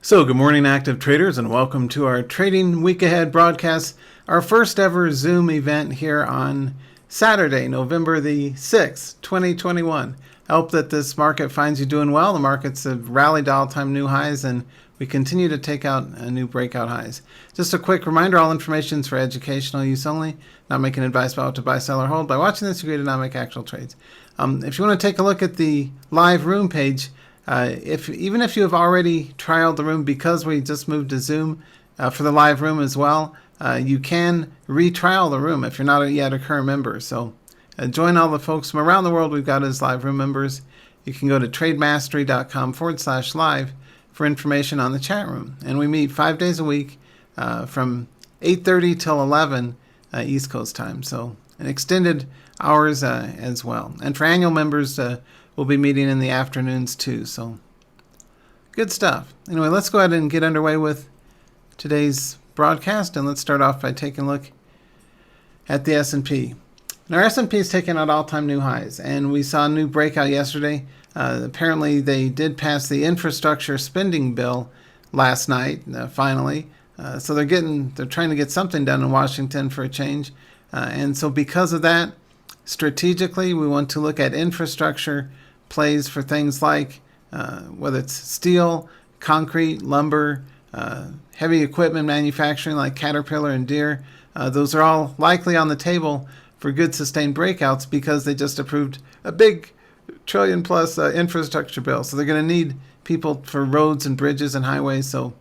So, good morning, active traders, and welcome to our Trading Week Ahead broadcast, our first ever Zoom event here on Saturday, November the 6th, 2021. I hope that this market finds you doing well. The markets have rallied to all-time new highs, and we continue to take out new breakout highs. Just a quick reminder, all information is for educational use only, not making advice about what to buy, sell, or hold. By watching this, you agree to not make actual trades. If you want to take a look at the live room page, even if you have already trialed the room, because we just moved to Zoom for the live room as well, you can retrial the room if you're not yet a current member. So join all the folks from around the world we've got as live room members. You can go to trademastery.com/live for information on the chat room. And we meet 5 days a week from 8:30 till 11 East Coast time. So an extended hours as well. And for annual members, we'll be meeting in the afternoons too. So good stuff. Anyway, let's go ahead and get underway with today's broadcast. And let's start off by taking a look at the S&P. Now, our S&P is taking out all-time new highs. And we saw a new breakout yesterday. Apparently, they did pass the infrastructure spending bill last night, finally. So they're trying to get something done in Washington for a change. And so because of that, strategically, we want to look at infrastructure plays for things like whether it's steel, concrete, lumber, heavy equipment manufacturing like Caterpillar and Deere. Those are all likely on the table for good sustained breakouts because they just approved a big trillion plus infrastructure bill. So they're going to need people for roads and bridges and highways. So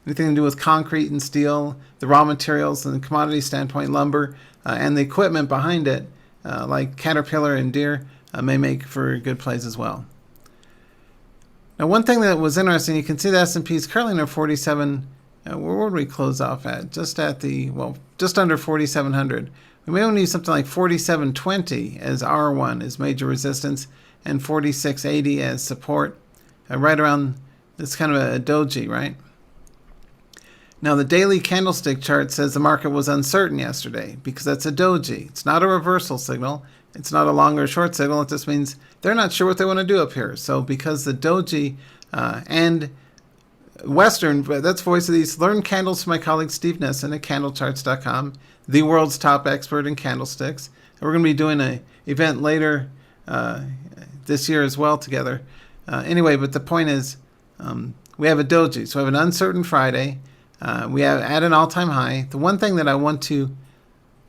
anything to do with concrete and steel, the raw materials and the commodity standpoint, lumber, and the equipment behind it, like Caterpillar and Deere, may make for good plays as well. Now, one thing that was interesting, you can see the S&P is currently near 47. Where would we close off at? Just under 4,700. We may only use something like 4720 as R1 as major resistance and 4680 as support. Right around, it's kind of a doji, right? Now, the daily candlestick chart says the market was uncertain yesterday because that's a doji. It's not a reversal signal. It's not a long or short signal. It just means they're not sure what they want to do up here. So because the doji and Western, that's Voice of the East, learn candles from my colleague Steve Nissen at candlecharts.com, the world's top expert in candlesticks. And we're going to be doing an event later this year as well together. Anyway, but the point is we have a doji. So we have an uncertain Friday. We have at an all-time high. The one thing that I want to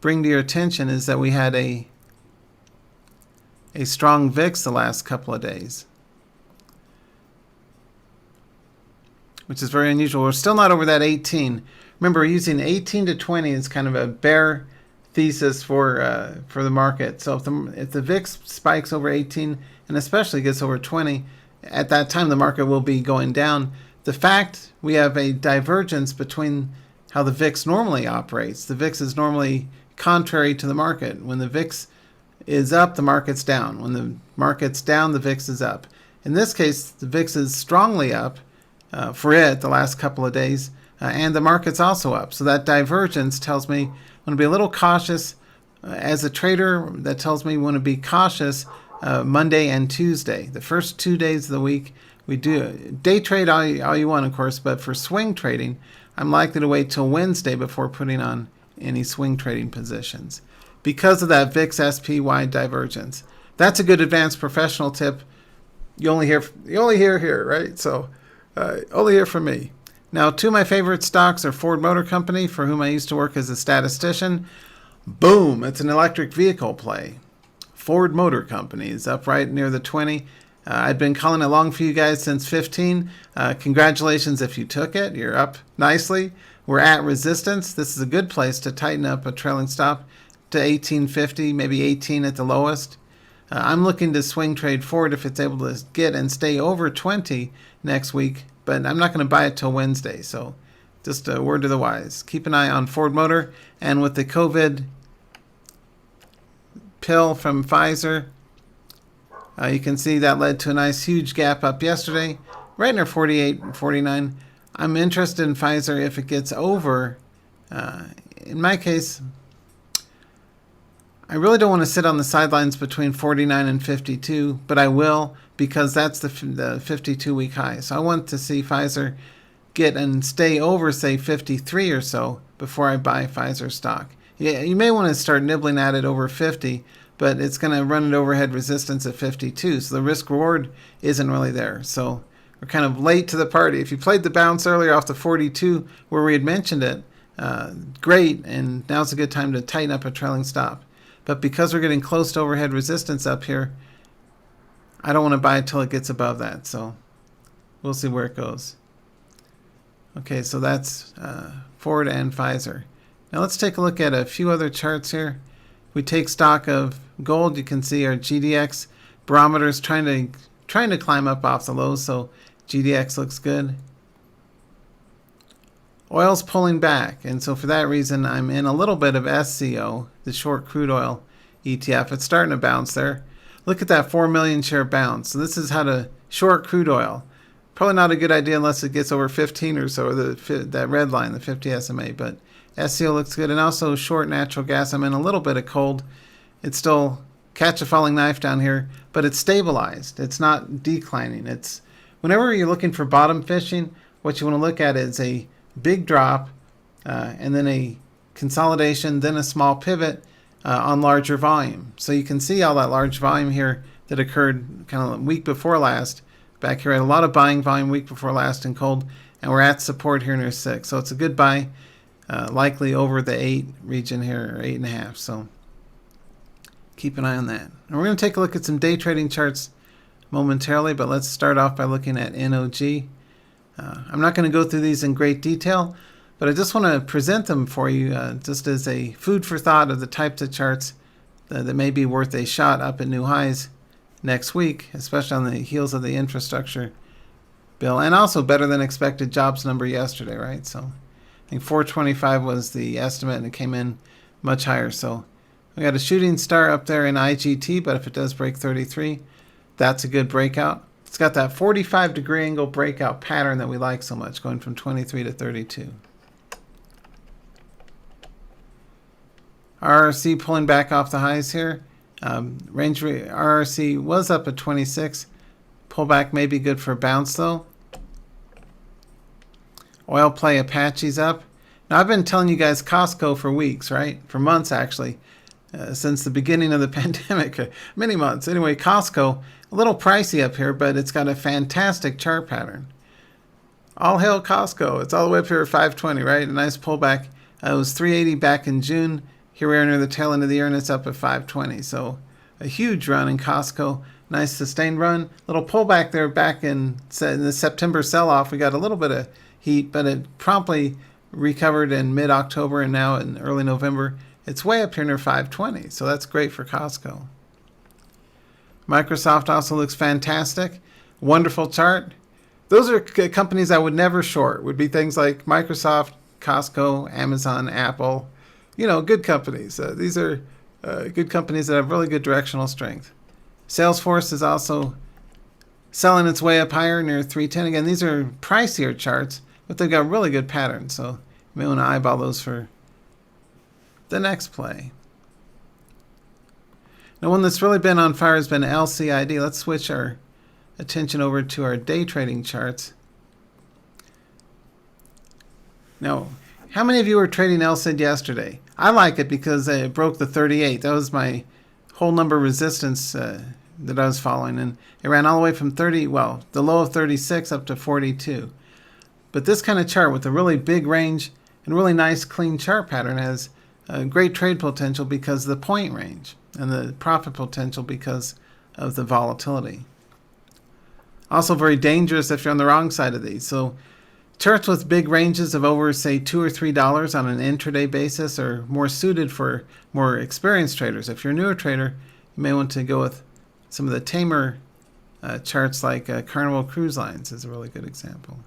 bring to your attention is that we had a strong VIX the last couple of days, which is very unusual. We're still not over that 18. Remember, we're using 18 to 20 as kind of a bear thesis for the market. So if the VIX spikes over 18 and especially gets over 20, at that time the market will be going down. The fact we have a divergence between how the VIX normally operates. The VIX is normally contrary to the market. When the VIX is up, the market's down. When the market's down, the VIX is up. In this case, the VIX is strongly up for it the last couple of days, and the market's also up. So that divergence tells me I want to be a little cautious. As a trader, that tells me we want to be cautious Monday and Tuesday. The first 2 days of the week, we do day trade all you want, of course, but for swing trading, I'm likely to wait till Wednesday before putting on any swing trading positions because of that VIX SPY divergence. That's a good advanced professional tip. You only hear here, right? So only hear from me. Now, two of my favorite stocks are Ford Motor Company, for whom I used to work as a statistician. Boom, it's an electric vehicle play. Ford Motor Company is up right near the 20. I've been calling it long for you guys since 15. Congratulations if you took it. You're up nicely. We're at resistance. This is a good place to tighten up a trailing stop to 1850, maybe 18 at the lowest. I'm looking to swing trade Ford if it's able to get and stay over 20 next week, but I'm not going to buy it till Wednesday. So just a word to the wise. Keep an eye on Ford Motor. And with the COVID pill from Pfizer, you can see that led to a nice huge gap up yesterday, right near 48 and 49. I'm interested in Pfizer if it gets over. In my case, I really don't want to sit on the sidelines between 49 and 52, but I will because that's the 52-week high. So I want to see Pfizer get and stay over, say, 53 or so before I buy Pfizer stock. Yeah, you may want to start nibbling at it over 50, but it's going to run an overhead resistance at 52, so the risk reward isn't really there. So we're kind of late to the party. If you played the bounce earlier off the 42 where we had mentioned it, great, and now's a good time to tighten up a trailing stop. But because we're getting close to overhead resistance up here, I don't want to buy it till it gets above that. So we'll see where it goes. Okay, so that's Ford and Pfizer. Now let's take a look at a few other charts here. We take stock of gold. You can see our GDX barometer is trying to climb up off the lows, so GDX looks good. Oil's pulling back, and so for that reason, I'm in a little bit of SCO, the short crude oil ETF. It's starting to bounce there. Look at that 4 million share bounce. So this is how to short crude oil. Probably not a good idea unless it gets over 15 or so, or that red line, the 50 SMA, but SCO looks good. And also short natural gas. I'm in a little bit of cold. It's still catch a falling knife down here, but it's stabilized. It's not declining. It's whenever you're looking for bottom fishing, what you want to look at is a big drop and then a consolidation, then a small pivot on larger volume. So you can see all that large volume here that occurred kind of week before last. Back here, I had a lot of buying volume week before last in cold, and we're at support here near 6. So it's a good buy, likely over the 8 region here, or 8.5. So keep an eye on that. And we're going to take a look at some day trading charts momentarily, but let's start off by looking at NOG. I'm not going to go through these in great detail, but I just want to present them for you just as a food for thought of the types of charts that may be worth a shot up at new highs next week, especially on the heels of the infrastructure bill, and also better than expected jobs number yesterday, right? So I think 425 was the estimate, and it came in much higher. So we got a shooting star up there in IGT, but if it does break 33, that's a good breakout. It's got that 45-degree angle breakout pattern that we like so much, going from 23 to 32. RRC pulling back off the highs here. Range RRC was up at 26. Pullback may be good for a bounce though. Oil play Apache's up. Now I've been telling you guys Costco for weeks, right? For months actually, since the beginning of the pandemic, many months. Anyway, Costco, a little pricey up here, but it's got a fantastic chart pattern. All hail Costco. It's all the way up here at 520, right? A nice pullback. It was 380 back in June. Here we are near the tail end of the year, and it's up at 520. So a huge run in Costco. Nice sustained run. Little pullback there back in the September sell-off. We got a little bit of heat, but it promptly recovered in mid-October, and now in early November, it's way up here near 520. So that's great for Costco. Microsoft also looks fantastic. Wonderful chart. Those are companies I would never short. Would be things like Microsoft, Costco, Amazon, Apple. You know, good companies. These are good companies that have really good directional strength. Salesforce is also selling its way up higher near 310. Again, these are pricier charts, but they've got really good patterns. So you may want to eyeball those for the next play. Now, one that's really been on fire has been LCID. Let's switch our attention over to our day trading charts. Now, how many of you were trading LCID yesterday? I like it because it broke the 38. That was my whole number resistance that I was following. And it ran all the way from the low of 36 up to 42. But this kind of chart with a really big range and really nice clean chart pattern has great trade potential because of the point range and the profit potential because of the volatility. Also very dangerous if you're on the wrong side of these. So charts with big ranges of over, say, $2 or $3 on an intraday basis are more suited for more experienced traders. If you're a newer trader, you may want to go with some of the tamer charts like Carnival Cruise Lines is a really good example.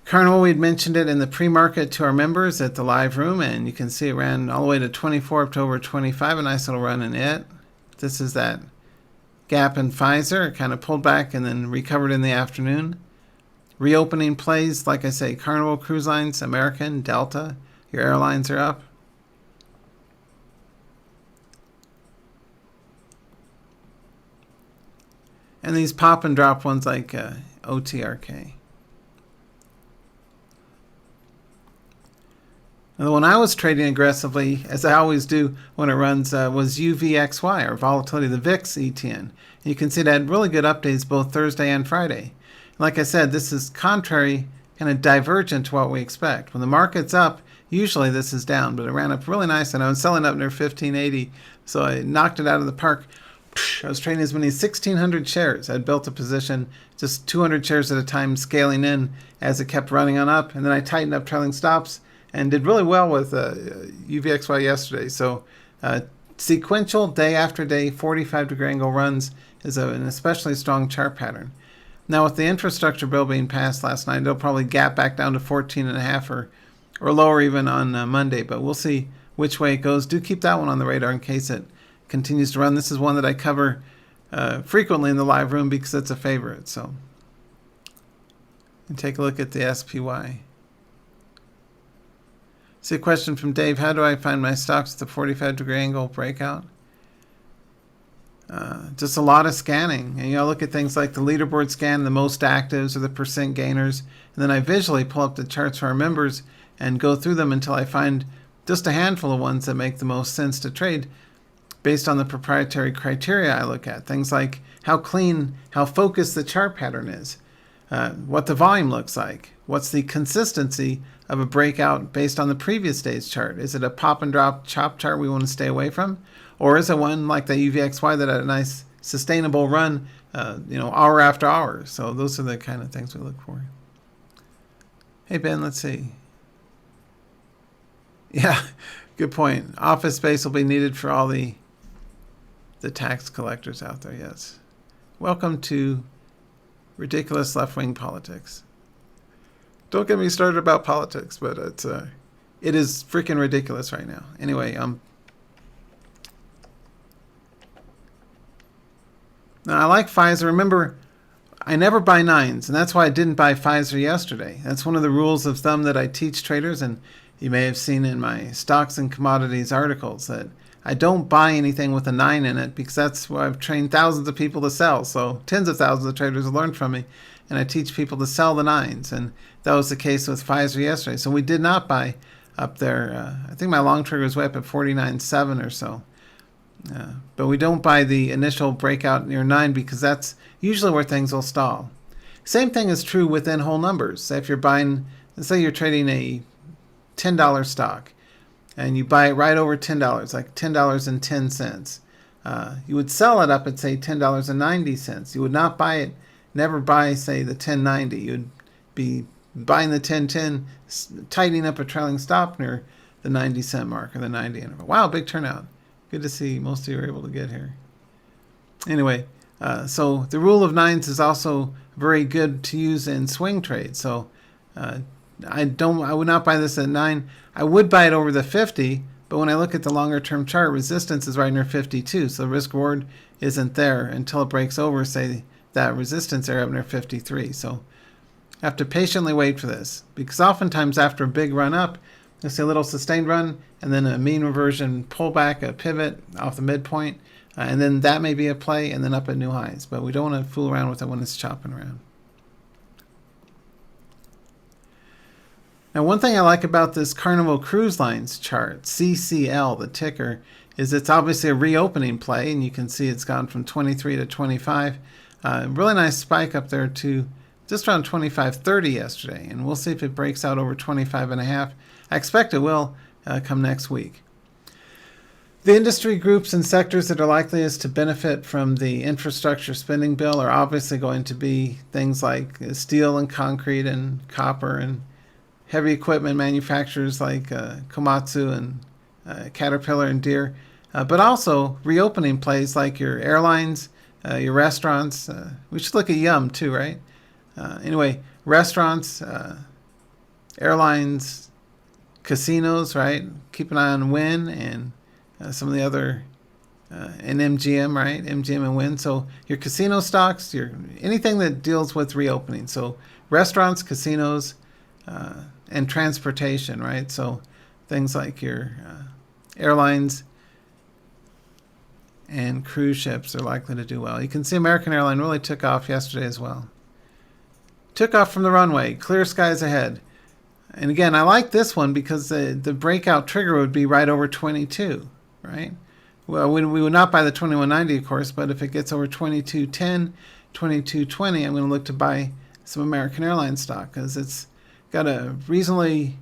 Carnival, we'd mentioned it in the pre-market to our members at the live room, and you can see it ran all the way to 24 up to over 25, a nice little run in it. This is that gap in Pfizer. It kind of pulled back and then recovered in the afternoon. Reopening plays, like I say, Carnival Cruise Lines, American, Delta, your airlines are up. And these pop and drop ones like OTRK. And the one I was trading aggressively, as I always do when it runs, was UVXY, or volatility of the VIX ETN. And you can see it had really good updates both Thursday and Friday. Like I said, this is contrary, kind of divergent to what we expect. When the market's up, usually this is down, but it ran up really nice, and I was selling up near 1580, so I knocked it out of the park. I was trading as many as 1,600 shares. I'd built a position, just 200 shares at a time, scaling in as it kept running on up, and then I tightened up trailing stops and did really well with UVXY yesterday. So sequential day after day 45-degree angle runs is an especially strong chart pattern. Now with the infrastructure bill being passed last night, it'll probably gap back down to 14.5 or lower even on Monday, but we'll see which way it goes. Do keep that one on the radar in case it continues to run. This is one that I cover frequently in the live room because it's a favorite. So and take a look at the SPY. See a question from Dave. How do I find my stocks with the 45-degree angle breakout? Just a lot of scanning. And look at things like the leaderboard scan, the most actives or the percent gainers. And then I visually pull up the charts for our members and go through them until I find just a handful of ones that make the most sense to trade based on the proprietary criteria I look at. Things like how clean, how focused the chart pattern is, what the volume looks like, what's the consistency of a breakout based on the previous day's chart. Is it a pop and drop chop chart we want to stay away from? Or is it one like the UVXY that had a nice sustainable run, hour after hour? So those are the kind of things we look for. Hey, Ben, let's see. Yeah, good point. Office space will be needed for all the tax collectors out there, yes. Welcome to ridiculous left-wing politics. Don't get me started about politics, but it is freaking ridiculous right now. Anyway, now I like Pfizer. Remember, I never buy nines, and that's why I didn't buy Pfizer yesterday. That's one of the rules of thumb that I teach traders, and you may have seen in my stocks and commodities articles that I don't buy anything with a 9 in it because that's what I've trained thousands of people to sell. So tens of thousands of traders have learned from me, and I teach people to sell the 9s. And that was the case with Pfizer yesterday. So we did not buy up there. I think my long trigger was way up at 49.7 or so. But we don't buy the initial breakout near 9 because that's usually where things will stall. Same thing is true within whole numbers. Say if you're buying, let's say you're trading a $10 stock, and you buy it right over $10, like $10.10. You would sell it up at, say, $10.90. You would not buy it, never buy, say, the $10.90. You'd be buying the $10.10, tightening up a trailing stop near the 90-cent mark or the 90 interval. Wow, big turnout. Good to see most of you were able to get here. Anyway, so the rule of 9s is also very good to use in swing trades. So I would not buy this at 9. I would buy it over the 50, but when I look at the longer term chart, resistance is right near 52. So the risk reward isn't there until it breaks over, say, that resistance area up near 53. So I have to patiently wait for this because oftentimes after a big run up, you'll see a little sustained run and then a mean reversion pullback, a pivot off the midpoint, and then that may be a play and then up at new highs. But we don't want to fool around with it when it's chopping around. Now, one thing I like about this Carnival Cruise Lines chart, CCL, the ticker, is it's obviously a reopening play, and you can see it's gone from 23 to 25. Really nice spike up there to just around 25.30 yesterday, and we'll see if it breaks out over 25.5. I expect it will come next week. The industry groups and sectors that are likeliest to benefit from the infrastructure spending bill are obviously going to be things like steel and concrete and copper and heavy equipment manufacturers like Komatsu and Caterpillar and Deere, but also reopening plays like your airlines, your restaurants. We should look at Yum too, right? Anyway, restaurants, airlines, casinos, right? Keep an eye on Wynn and some of the other, and MGM, right? MGM and Wynn. So your casino stocks, anything that deals with reopening. So restaurants, casinos, and transportation, right? So things like your airlines and cruise ships are likely to do well. You can see American Airlines really took off yesterday as well. Took off from the runway. Clear skies ahead. And again, I like this one because the breakout trigger would be right over 22, right? Well, we would not buy the 2190, of course, but if it gets over 2210, 2220, I'm going to look to buy some American Airlines stock because it's got a reasonably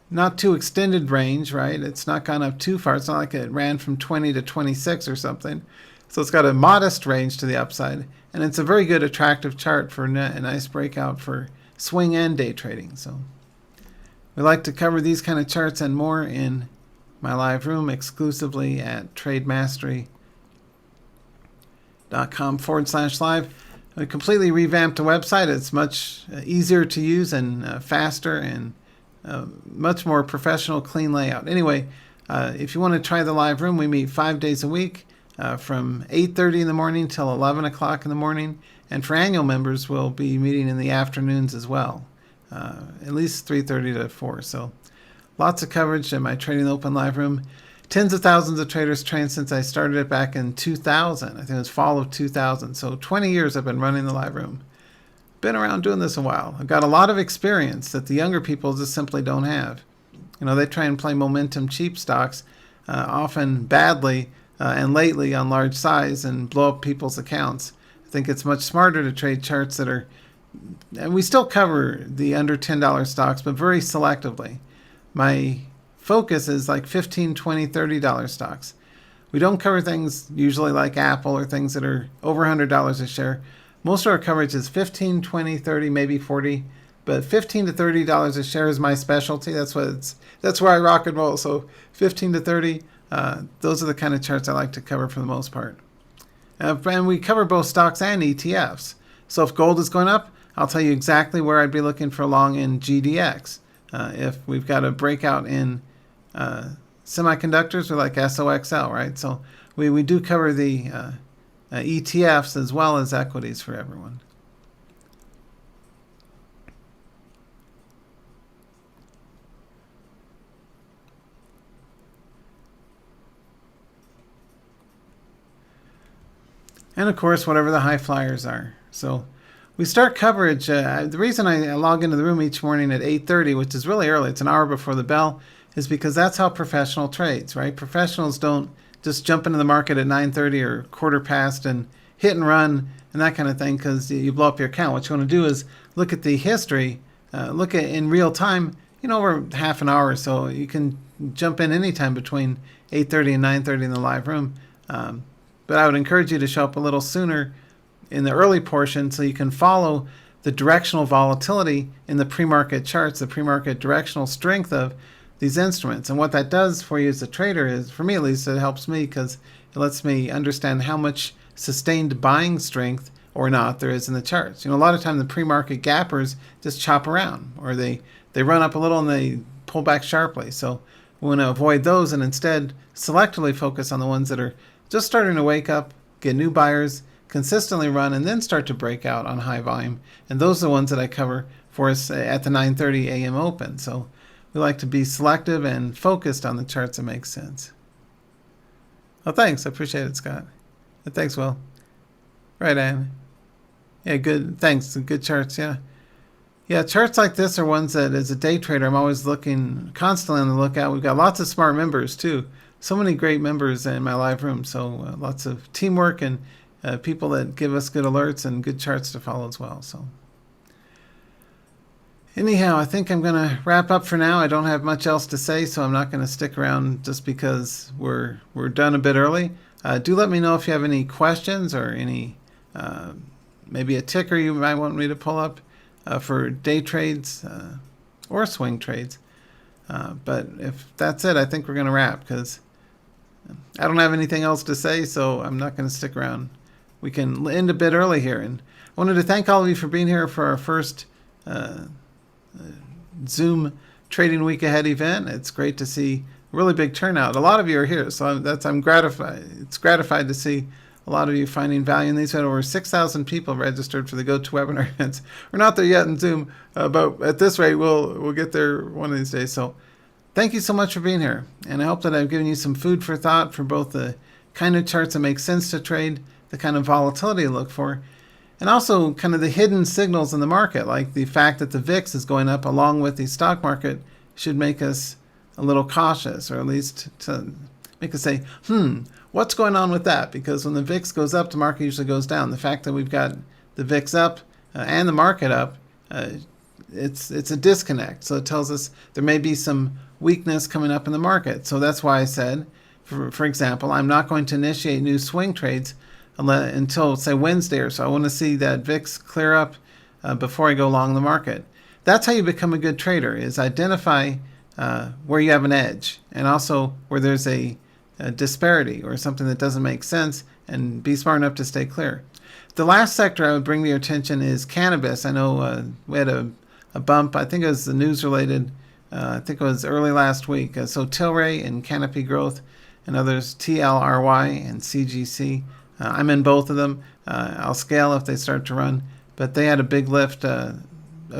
not too extended range, right? It's not gone up too far. It's not like it ran from 20 to 26 or something. So it's got a modest range to the upside, and it's a very good attractive chart for a nice breakout for swing and day trading. So we like to cover these kind of charts and more in my live room exclusively at trademastery.com/live. We completely revamped the website. It's much easier to use and faster and much more professional, clean layout. Anyway, if you want to try the live room, we meet 5 days a week from 8:30 in the morning till 11 o'clock in the morning. And for annual members, we'll be meeting in the afternoons as well, at least 3:30 to 4. So lots of coverage in my Trading Open live room. Tens of thousands of traders trained since I started it back in 2000. I think it was fall of 2000. So 20 years I've been running the live room. Been around doing this a while. I've got a lot of experience that the younger people just simply don't have. You know, they try and play momentum cheap stocks, often badly and lately on large size, and blow up people's accounts. I think it's much smarter to trade charts that are, and we still cover the under $10 stocks, but very selectively. My focus is like $15, $20, $30 stocks. We don't cover things usually like Apple or things that are over $100 a share. Most of our coverage is 15, 20, 30, maybe 40, but $15 to $30 a share is my specialty. That's where I rock and roll. So 15 to 30, those are the kind of charts I like to cover for the most part. And we cover both stocks and ETFs. So if gold is going up, I'll tell you exactly where I'd be looking for long in GDX. If we've got a breakout in semiconductors, or like SOXL, right? So we do cover the ETFs as well as equities for everyone. And of course, whatever the high flyers are. So we start coverage. The reason I log into the room each morning at 8:30, which is really early, it's an hour before the bell, is because that's how professional trades, right? Professionals don't just jump into the market at 9:30 or quarter past and hit and run and that kind of thing because you blow up your account. What you want to do is look at the history, look at in real time, over half an hour or so. You can jump in anytime between 8:30 and 9:30 in the live room. But I would encourage you to show up a little sooner in the early portion so you can follow the directional volatility in the pre-market charts, the pre-market directional strength of these instruments. And what that does for you as a trader is, for me at least, it helps me because it lets me understand how much sustained buying strength or not there is in the charts. A lot of time the pre-market gappers just chop around, or they run up a little and they pull back sharply. So we want to avoid those and instead selectively focus on the ones that are just starting to wake up, get new buyers, consistently run, and then start to break out on high volume. And those are the ones that I cover for us at the 9:30 a.m. open. So we like to be selective and focused on the charts that make sense. Oh, thanks. I appreciate it, Scott. Thanks, Will. Right, Ann. Yeah, good. Thanks. Good charts, yeah. Yeah, charts like this are ones that, as a day trader, I'm always looking constantly on the lookout. We've got lots of smart members, too. So many great members in my live room. So lots of teamwork and people that give us good alerts and good charts to follow as well. So anyhow, I think I'm going to wrap up for now. I don't have much else to say, so I'm not going to stick around just because we're done a bit early. Do let me know if you have any questions or any maybe a ticker you might want me to pull up for day trades or swing trades. But if that's it, I think we're going to wrap because I don't have anything else to say, so I'm not going to stick around. We can end a bit early here. And I wanted to thank all of you for being here for our first Zoom Trading Week Ahead event. It's great to see a really big turnout. A lot of you are here, so I'm gratified. It's gratified to see a lot of you finding value in these. We had over 6,000 people registered for the GoToWebinar events. We're not there yet in Zoom, but at this rate, we'll get there one of these days. So thank you so much for being here. And I hope that I've given you some food for thought for both the kind of charts that make sense to trade, the kind of volatility to look for, And also kind of the hidden signals in the market, like the fact that the VIX is going up along with the stock market, should make us a little cautious, or at least to make us say, what's going on with that? Because when the VIX goes up, the market usually goes down. The fact that we've got the VIX up and the market up, it's a disconnect. So it tells us there may be some weakness coming up in the market. So that's why I said, for example, I'm not going to initiate new swing trades until, say, Wednesday or so. I want to see that VIX clear up before I go long the market. That's how you become a good trader, is identify where you have an edge, and also where there's a disparity or something that doesn't make sense, and be smart enough to stay clear. The last sector I would bring to your attention is cannabis. I know we had a bump. I think it was the news related. I think it was early last week. So Tilray and Canopy Growth, and others, TLRY and CGC. I'm in both of them. I'll scale if they start to run. But they had a big lift a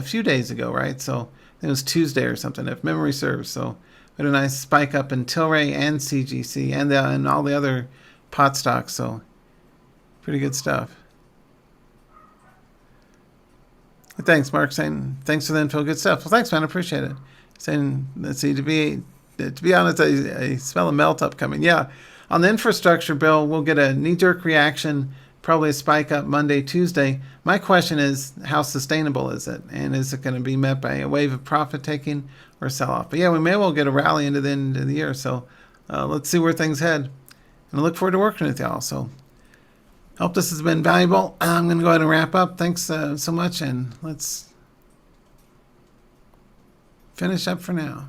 few days ago, right? So I think it was Tuesday or something, if memory serves. So we had a nice spike up in Tilray and CGC and all the other pot stocks. So pretty good stuff. Thanks, Mark, saying thanks for the info. Good stuff. Well, thanks, man. I appreciate it. Saying, let's see, to be honest, I smell a melt up coming. Yeah, on the infrastructure bill, we'll get a knee-jerk reaction, probably a spike up Monday, Tuesday. My question is, how sustainable is it? And is it going to be met by a wave of profit taking or sell off? But yeah, we may well get a rally into the end of the year. So let's see where things head. And I look forward to working with y'all. So hope this has been valuable. I'm going to go ahead and wrap up. Thanks so much, and let's finish up for now.